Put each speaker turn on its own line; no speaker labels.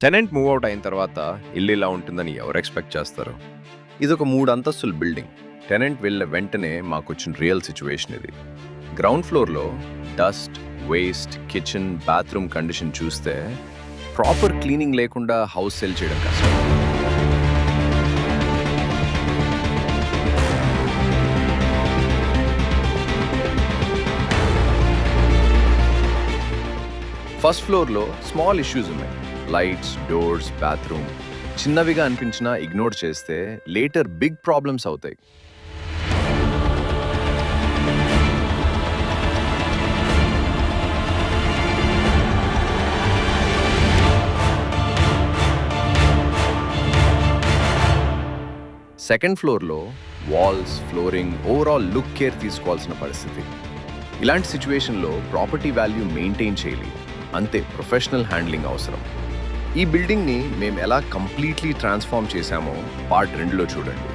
Tenant move out అయిన తర్వాత ఇల్లు ఇలా ఉంటుందని ఎవరు ఎక్స్పెక్ట్ చేస్తారు? ఇదొక 3 అంతస్తుల బిల్డింగ్. టెనెంట్ వెళ్ళిన వెంటనే మాకొచ్చిన రియల్ సిచ్యువేషన్ ఇది. గ్రౌండ్ ఫ్లోర్లో dust, waste, kitchen, bathroom condition చూస్తే ప్రాపర్ క్లీనింగ్ లేకుండా హౌస్ సెల్ చేయడం కష్టం. ఫస్ట్ ఫ్లోర్లో స్మాల్ ఇష్యూస్ ఉన్నాయి. లైట్స్, డోర్స్, బాత్రూమ్ చిన్నవిగా అనిపించినా ఇగ్నోర్ చేస్తే లేటర్ బిగ్ ప్రాబ్లమ్స్ అవుతాయి. సెకండ్ ఫ్లోర్లో walls, flooring, overall look care తీసుకోవాల్సిన పరిస్థితి. ఇలాంటి సిచ్యువేషన్లో ప్రాపర్టీ వాల్యూ మెయింటైన్ చేయాలి, అంతే ప్రొఫెషనల్ హ్యాండ్లింగ్ అవసరం. ఈ బిల్డింగ్ని మేము ఎలా కంప్లీట్లీ ట్రాన్స్ఫార్మ్ చేశామో పార్ట్ 2లో చూడండి.